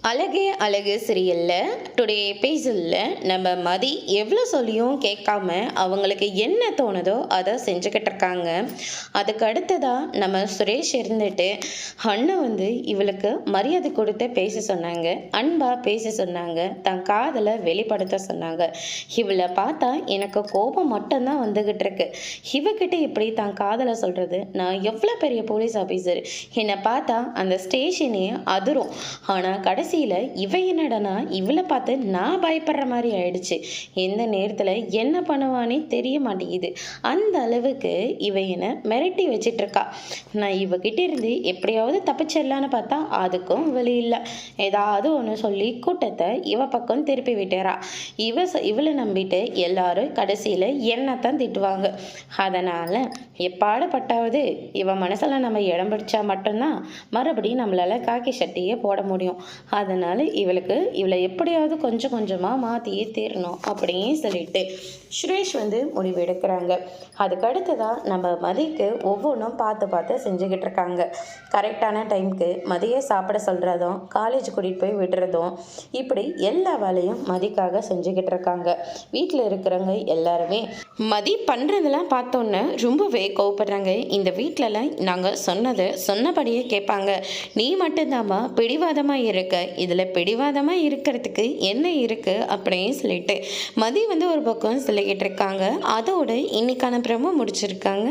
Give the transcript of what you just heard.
அழகே அழகு சீரியல்ல டுடே எபிசோட்ல நம்ம மதி எவ்வளோ சொல்லியும் கேட்காம அவங்களுக்கு என்ன தோணுதோ அதை செஞ்சுக்கிட்டு இருக்காங்க. அதுக்கு அடுத்ததாக நம்ம சுரேஷ் இருந்துட்டு அண்ணன் இவளுக்கு மரியாதை கொடுத்து பேச சொன்னாங்க, அன்பாக பேச சொன்னாங்க, தன் காதலை வெளிப்படுத்த சொன்னாங்க. இவளை பார்த்தா எனக்கு கோபம் மட்டும்தான் வந்துக்கிட்டு இருக்கு. இவகிட்ட இப்படி தன் காதலை சொல்கிறது, நான் எவ்வளோ பெரிய போலீஸ் ஆஃபீஸர், என்னை பார்த்தா அந்த ஸ்டேஷனே அதிரும். ஆனால் கடைசியில் இவ என்னடனா இவளை பார்த்து நான் பயப்படுற மாதிரி ஆயிடுச்சு. எந்த நேரத்தில் என்ன பண்ணுவானே தெரிய மாட்டேங்குது. அந்த அளவுக்கு இவ என்னை மிரட்டி வச்சிட்டு இருக்கா. நான் இவகிட்ட இருந்து எப்படியாவது தப்பிச்சிடலான்னு பார்த்தா அதுக்கும் வழி இல்லை. ஏதாவது ஒன்று சொல்லி கூட்டத்தை இவ பக்கம் திருப்பி விட்டுறா. இவளை நம்பிட்டு எல்லாரும் கடைசியில் என்னத்தான் திட்டுவாங்க. அதனால் எப்பாடப்பட்டாவது இவ மனசில் நம்ம இடம் பிடிச்சா மட்டும்தான் மறுபடியும் நம்மளால் காக்கி சட்டியே போட முடியும். அதனால் இவளை எப்படியாவது கொஞ்சம் கொஞ்சமாக மாற்றியே தீரணும் அப்படின்னு சொல்லிட்டு சுரேஷ் முடிவு எடுக்கிறாங்க. அதுக்கு அடுத்ததாக நம்ம மதிக்கு ஒவ்வொன்றும் பார்த்து பார்த்து செஞ்சுக்கிட்டு இருக்காங்க. கரெக்டான டைமுக்கு மதியை சாப்பிட சொல்கிறதும், காலேஜ் கூட்டிகிட்டு போய் விடுறதும், இப்படி எல்லா வேலையும் மதிக்காக செஞ்சுக்கிட்டு இருக்காங்க. வீட்டில் இருக்கிறவங்க எல்லாருமே மதி பண்ணுறதெல்லாம் பார்த்தோன்னே ரொம்பவே கோவப்படுறாங்க. இந்த வீட்டிலலாம் நாங்கள் சொன்னபடியே கேட்பாங்க, நீ மட்டும்தாம்மா பிடிவாதமாக இருக்க, இதில் பிடிவாதமாக இருக்கிறதுக்கு என்ன இருக்குது அப்படின்னு சொல்லிட்டு மதி ஒரு பக்கம் சொல்லிக்கிட்டு இருக்காங்க. அதோடு இன்னைக்கான ப்ரோமோ முடிச்சிருக்காங்க.